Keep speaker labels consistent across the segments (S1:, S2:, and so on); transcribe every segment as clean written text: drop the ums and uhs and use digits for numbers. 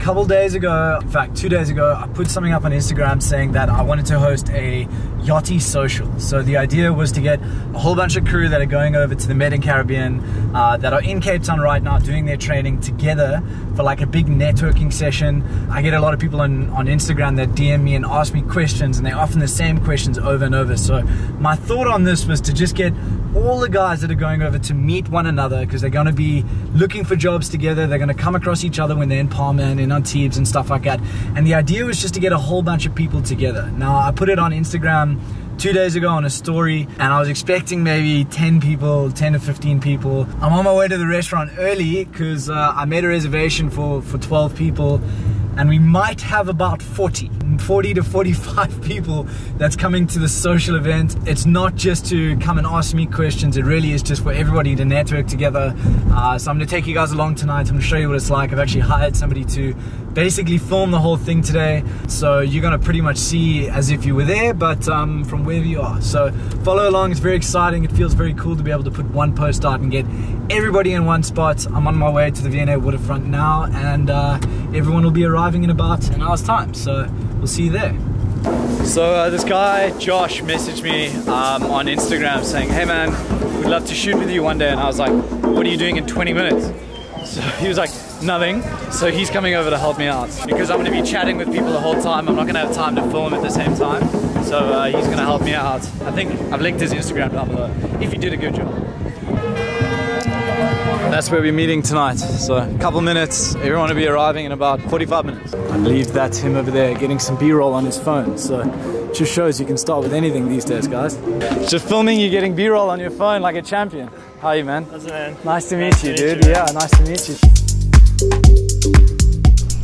S1: couple days ago, in fact 2 days ago, I put something up on Instagram saying that I wanted to host a yachty social. So the idea was to get a whole bunch of crew that are going over to the Med and Caribbean, that are in Cape Town right now doing their training together for like a big networking session. I get a lot of people on Instagram that DM me and ask me questions, and they're often the same questions over and over. So my thought on this was to just get all the guys that are going over to meet one another, because they're going to be looking for jobs together. They're going to come across each other when they're in Palma and in Antibes and stuff like that. And the idea was just to get a whole bunch of people together. Now, I put it on Instagram 2 days ago on a story, and I was expecting maybe 10 people, 10 to 15 people. I'm on my way to the restaurant early because I made a reservation for 12 people, and we might have about 40 to 45 people that's coming to the social event. It's not just to come and ask me questions, it really is just for everybody to network together. So I'm going to take you guys along tonight. I'm going to show you what it's like. I've actually hired somebody to basically film the whole thing today, so you're going to pretty much see as if you were there, but from wherever you are. So follow along, it's very exciting. It feels very cool to be able to put one post out and get everybody in one spot. I'm on my way to the V&A waterfront now, and everyone will be arriving in about an hour's time, so we'll see you there. So this guy Josh messaged me on Instagram saying, hey man, we'd love to shoot with you one day, and I was like, what are you doing in 20 minutes? So he was like, nothing. So he's coming over to help me out because I'm going to be chatting with people the whole time. I'm not going to have time to film at the same time, so he's going to help me out. I think I've linked his Instagram down below if he did a good job. That's where we're meeting tonight, so a couple minutes. Everyone will be arriving in about 45 minutes. I believe that's him over there getting some B-roll on his phone, so it just shows you can start with anything these days, guys. Just filming you getting B-roll on your phone like a champion. How are you, man?
S2: How's it, man?
S1: Nice to meet you, dude. Yeah, nice to meet you.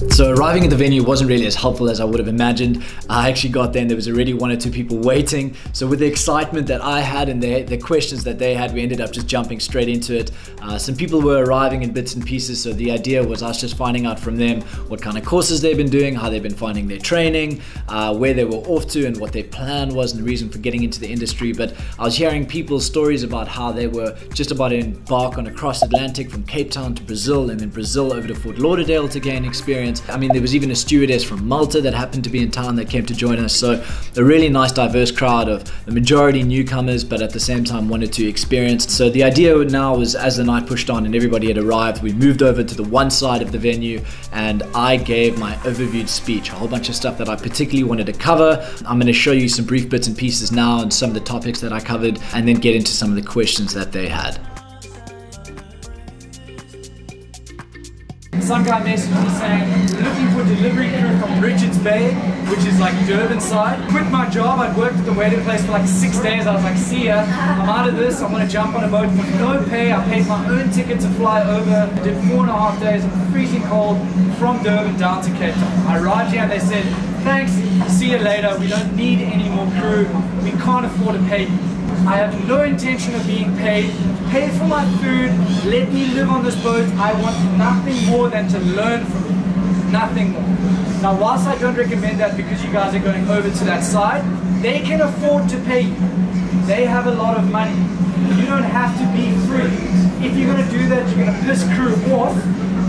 S1: So arriving at the venue wasn't really as helpful as I would have imagined. I actually got there and there was already 1 or 2 people waiting. So with the excitement that I had and the questions that they had, we ended up just jumping straight into it. Some people were arriving in bits and pieces, so the idea was us just finding out from them what kind of courses they've been doing, how they've been finding their training, where they were off to and what their plan was and the reason for getting into the industry. But I was hearing people's stories about how they were just about to embark on a cross Atlantic from Cape Town to Brazil, and then Brazil over to Fort Lauderdale to gain experience. I mean, there was even a stewardess from Malta that happened to be in town that came to join us. So a really nice diverse crowd of the majority newcomers, but at the same time wanted to experience. So the idea now was, as the night pushed on and everybody had arrived, we moved over to the one side of the venue and I gave my overviewed speech, a whole bunch of stuff that I particularly wanted to cover. I'm going to show you some brief bits and pieces now and some of the topics that I covered, and then get into some of the questions that they had. Some guy messaged me saying, looking for delivery crew from Richards Bay, which is like Durban side. Quit my job, I'd worked at the waiting place for like 6 days. I was like, see ya, I'm out of this, I'm gonna jump on a boat for no pay. I paid my own ticket to fly over. I did 4.5 days in the freezing cold from Durban down to Cape Town. I arrived here and they said, thanks, see you later, we don't need any more crew, we can't afford to pay you. I have no intention of being paid. Pay for my food, let me live on this boat. I want nothing more than to learn from it. Nothing more. Now, whilst I don't recommend that because you guys are going over to that side, they can afford to pay you. They have a lot of money. You don't have to be free. If you're going to do that, you're going to piss crew off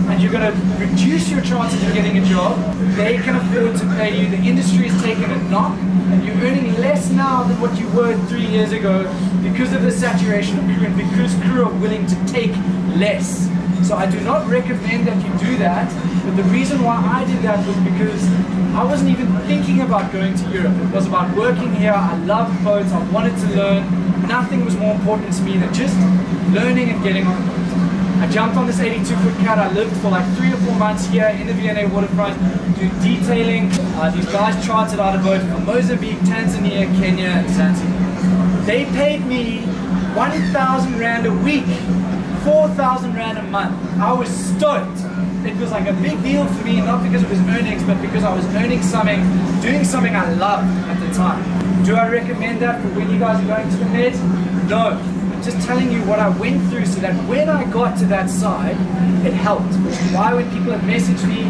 S1: and you're going to reduce your chances of getting a job. They can afford to pay you. The industry is taking a knock, and you're earning less now than what you were 3 years ago because of the saturation of crew and because crew are willing to take less. So I do not recommend that you do that, but the reason why I did that was because I wasn't even thinking about going to Europe. It was about working here. I loved boats, I wanted to learn. Nothing was more important to me than just learning and getting on a boat. I jumped on this 82-foot cat. I lived for like 3 or 4 months here in the V&A waterfront doing detailing. These guys chartered out a boat from Mozambique, Tanzania, Kenya, and Zanzibar. They paid me 1,000 Rand a week, 4,000 Rand a month. I was stoked. It was like a big deal for me, not because it was earnings, but because I was earning something, doing something I loved at the time. Do I recommend that for when you guys are going to the Med? No. Just telling you what I went through so that when I got to that side, it helped. Which is why when people have messaged me,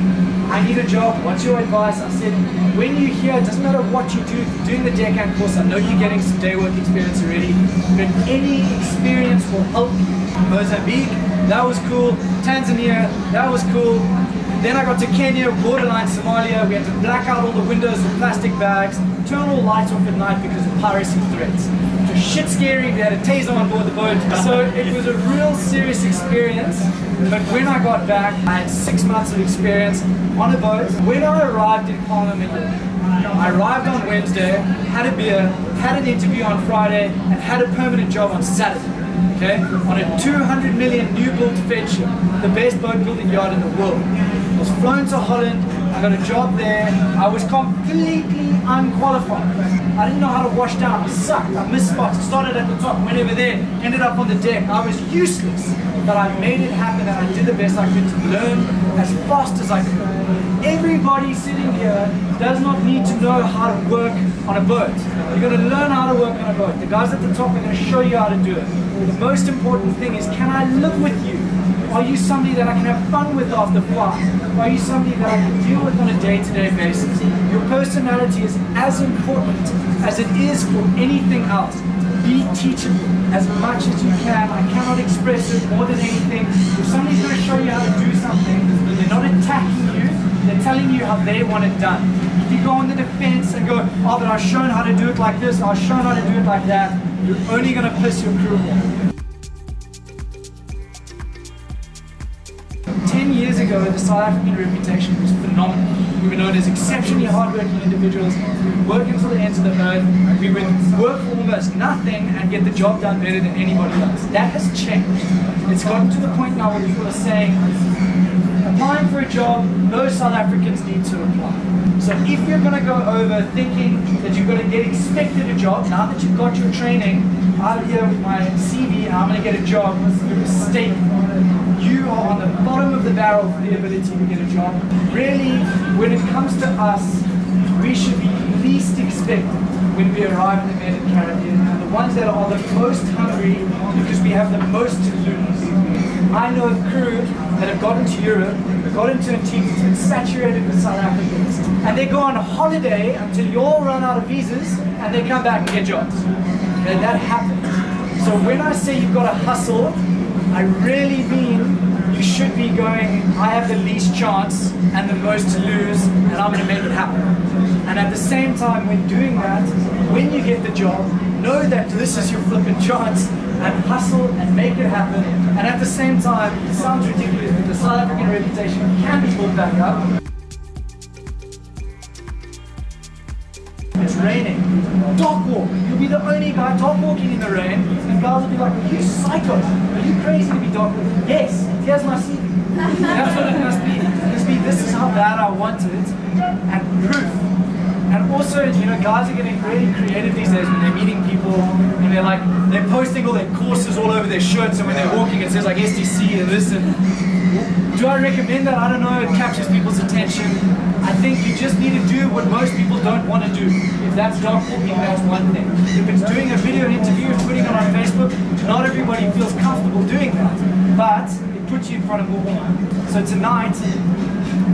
S1: I need a job, what's your advice? I said, when you're here, it doesn't matter what you do. If you're doing the deckhand course, I know you're getting some day work experience already, but any experience will help you. Mozambique, that was cool. Tanzania, that was cool. Then I got to Kenya, borderline Somalia. We had to black out all the windows with plastic bags, turn all lights off at night because of piracy threats. It was shit scary. We had a taser on board the boat. So it was a real serious experience. But when I got back, I had 6 months of experience on a boat. When I arrived in Palma, I arrived on Wednesday, had a beer, had an interview on Friday, and had a permanent job on Saturday. Okay? On a 200 million new built Fed ship, the best boat building yard in the world. I was flown to Holland, I got a job there, I was completely unqualified. I didn't know how to wash down, I sucked, I missed spots, started at the top, went over there, ended up on the deck. I was useless, but I made it happen and I did the best I could to learn as fast as I could. Everybody sitting here does not need to know how to work on a boat. You're going to learn how to work on a boat. The guys at the top are going to show you how to do it. The most important thing is, can I live with you? Are you somebody that I can have fun with after flight? Are you somebody that I can deal with on a day-to-day basis? Your personality is as important as it is for anything else. Be teachable as much as you can. I cannot express it more than anything. If somebody's going to show you how to do something, they're not attacking you, they're telling you how they want it done. If you go on the defense and go, oh, but I was shown how to do it like this, I was shown how to do it like that, you're only going to piss your crew off. 10 years ago, the South African reputation was phenomenal. We were known as exceptionally hardworking individuals. We would work until the ends of the earth. We would work for almost nothing and get the job done better than anybody else. That has changed. It's gotten to the point now where people are saying, applying for a job, those South Africans need to apply. So if you're going to go over thinking that you're going to get expected a job, now that you've got your training, I'm here with my CV and I'm going to get a job, you're mistaken. You are on the bottom of the barrel for the ability to get a job. Really, when it comes to us, we should be least expected when we arrive in the Mediterranean, and the ones that are the most hungry because we have the most to lose. I know of crew that have gotten to Europe, got into Antigua, it's been saturated with South Africans, and they go on holiday until you all run out of visas, and they come back and get jobs. And that happens. So when I say you've got to hustle, I really mean you should be going, I have the least chance and the most to lose, and I'm going to make it happen. And at the same time, when doing that, when you get the job, know that this is your flipping chance, and hustle and make it happen. And at the same time, it sounds ridiculous, but the South African reputation can be pulled back up. It's raining. Dock walk. You'll be the only guy dock walking in the rain, and guys will be like, are you psycho? Are you crazy to be dock walking? Yes, here's my CV. That's what it must be. It must be, this is how bad I want it, and proof. And also, you know, guys are getting really creative these days when they're meeting people, and they're posting all their courses all over their shirts, and when they're walking it says like STC and this, and do I recommend that? I don't know, it captures people's attention. I think you just need to do what most people don't want to do. If that's dock walking, that's one thing. If it's doing a video interview and putting it on Facebook, not everybody feels comfortable doing that. But it puts you in front of more people. So tonight,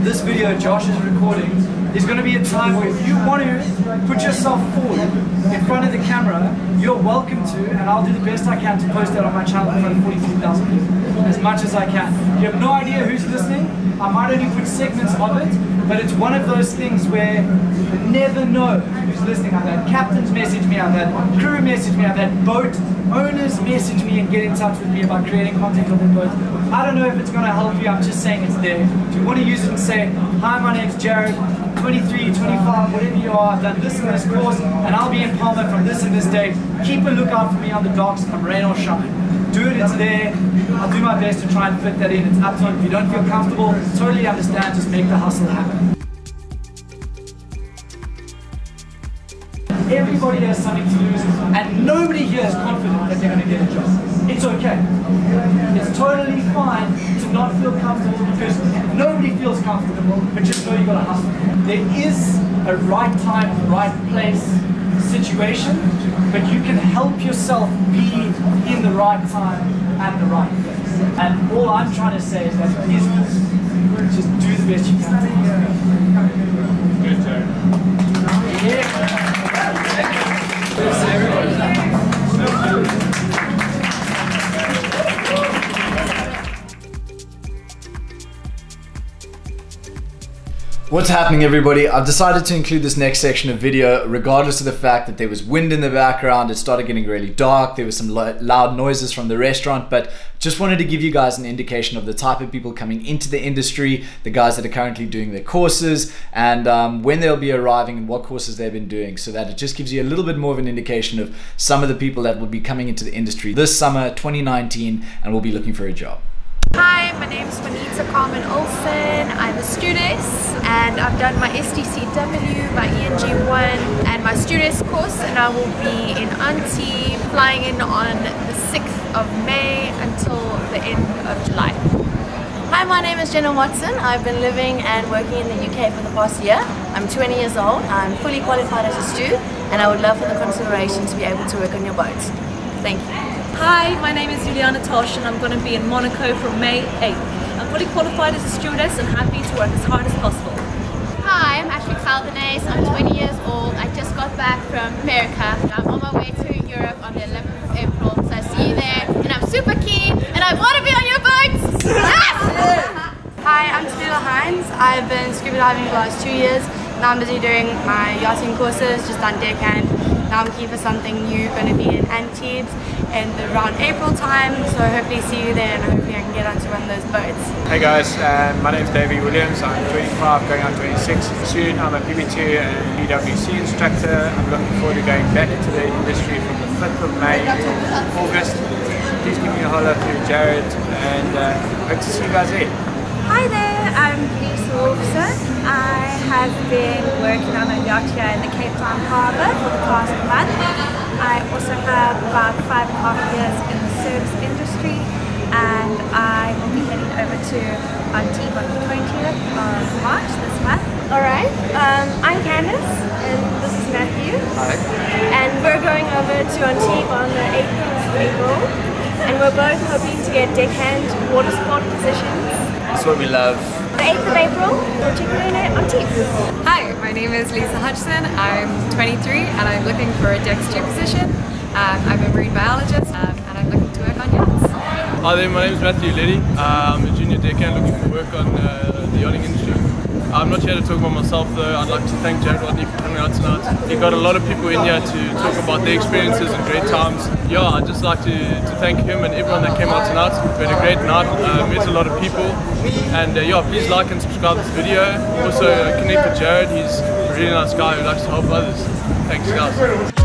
S1: this video Josh is recording, there's going to be a time where if you want to put yourself forward in front of the camera, you're welcome to, and I'll do the best I can to post that on my channel in front of 43,000 people, as much as I can. You have no idea who's listening. I might only put segments of it, but it's one of those things where you never know who's listening. I've had captains message me, I've had crew message me, I've had boat owners message me and get in touch with me about creating content on the boat. I don't know if it's going to help you, I'm just saying it's there. If you want to use it and say, hi, my name's Jared, 23, 25, whatever you are, I've done this and this course, and I'll be in Palma from this and this date. Keep a lookout for me on the docks, come rain or shine. Do it, it's there. I'll do my best to try and fit that in. It's up to you. If you don't feel comfortable, totally understand, just make the hustle happen. Everybody has something to lose, and nobody here is confident that they're going to get a job. It's okay. It's totally fine to not feel comfortable because nobody feels comfortable, but just know you've got to hustle. There is a right time, right place situation, but you can help yourself be in the right time and the right place. And all I'm trying to say is that it is just do the best you can. Good job. Yeah.
S2: What's happening, everybody? I've decided to include this next section of video regardless of the fact that there was wind in the background, it started getting really dark, there was some loud noises from the restaurant, but just wanted to give you guys an indication of the type of people coming into the industry, the guys that are currently doing their courses, and when they'll be arriving and what courses they've been doing, so that it just gives you a little bit more of an indication of some of the people that will be coming into the industry this summer 2019 and will be looking for a job.
S3: Hi, my name is Vanita Carmen Olsen. I'm a stewardess and I've done my STCW, my ENG1 and my stewardess course, and I will be in Antibes flying in on the 6th of May until the end of July.
S4: Hi, my name is Jenna Watson. I've been living and working in the UK for the past year. I'm 20 years old. I'm fully qualified as a steward and I would love for the consideration to be able to work on your boat. Thank you.
S5: Hi, my name is Juliana Tosh and I'm going to be in Monaco from May 8th. I'm fully qualified as a stewardess and happy to work as hard as possible.
S6: Hi, I'm Ashley Caldenes. I'm 20 years old. I just got back from America. I'm on my way to Europe on the 11th of April. So I see you there and I'm super keen and I want to be on your boat! Yes!
S7: Hi, I'm Stella Hines. I've been scuba diving for the last 2 years. Now I'm busy doing my yachting courses, just done deckhand. Now I'm keen for something new, going to be in Antibes in around April time, so hopefully see you there and hopefully I can get on to one of those boats.
S8: Hey guys, my name is Davey Williams. I'm 25, going on 26 soon. I'm a PB2 and PWC instructor. I'm looking forward to going back into the industry from the 5th of May to August. Please give me a holler through Jared and hope to see you guys there.
S9: Hi there, I'm Lisa Wolfson. I have been working on a yacht here in the Cape Town Harbour for the past month. I also have about 5.5 years in the service industry and I will be heading over to Antibes on the 20th of March this month.
S10: Alright, I'm Candice and this is Matthew.
S8: Hi.
S10: And we're going over to Antibes on the 8th of April and we're both hoping to get deckhand water sport positions.
S8: That's what we love.
S10: The 8th of April, we're checking in at Antibes.
S11: Hi, my name is Lisa Hutchison. I'm 23 and I'm looking for a deck stew position. I'm a marine biologist and I'm looking to work on yachts.
S12: Hi there, my name is Matthew Liddy. I'm a junior deckhand looking for work on the yachting industry. I'm not here to talk about myself though. I'd like to thank Jared Watney for coming out tonight. He got a lot of people in here to talk about their experiences and great times. Yeah, I'd just like to thank him and everyone that came out tonight. We had a great night, met a lot of people. And yeah, please like and subscribe to this video. Also connect with Jared, he's a really nice guy who likes to help others. Thanks guys.